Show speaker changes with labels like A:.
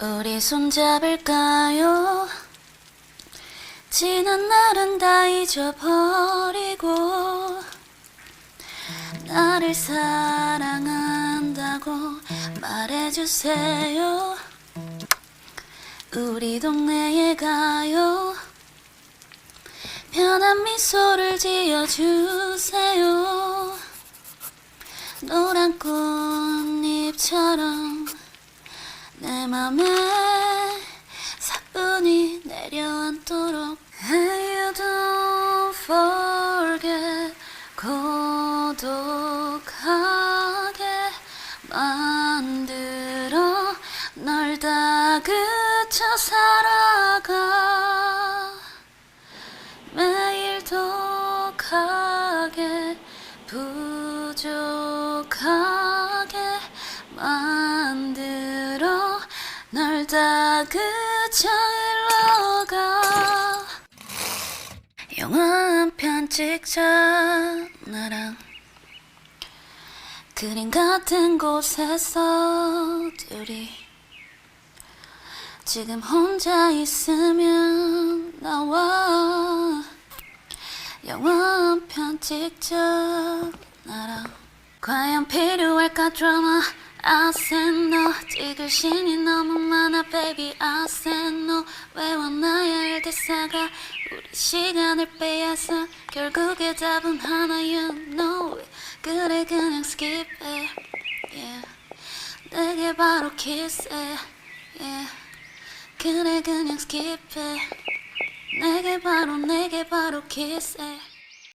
A: 우리 손잡을까요? 지난 날은 다 잊어버리고 나를 사랑한다고 말해주세요. 우리 동네에 가요. 편한 미소를 지어주세요. 노란 꽃잎처럼 내 맘에 사뿐히 내려앉도록 Hey, you don't forget. 고독하게 만들어 널 다그쳐 살아가. 매일 독하게 부족하게 만들어 널 다그쳐 흘러가. 영화 한 편 찍자. 나랑 그림 같은 곳에서 둘이 지금 혼자 있으면 나와. 영화 한 편 찍자. 나랑 과연 필요할까 드라마. I said no. 찍을 신이 너무 많아 baby. I said no. 외워놔야 할 대사가 우리 시간을 빼앗아. 결국에 답은 하나 you know it. 그래 그냥 skip it. Yeah. 내게 바로 kiss it. Yeah. 그래 그냥 skip it. 내게 바로 kiss it.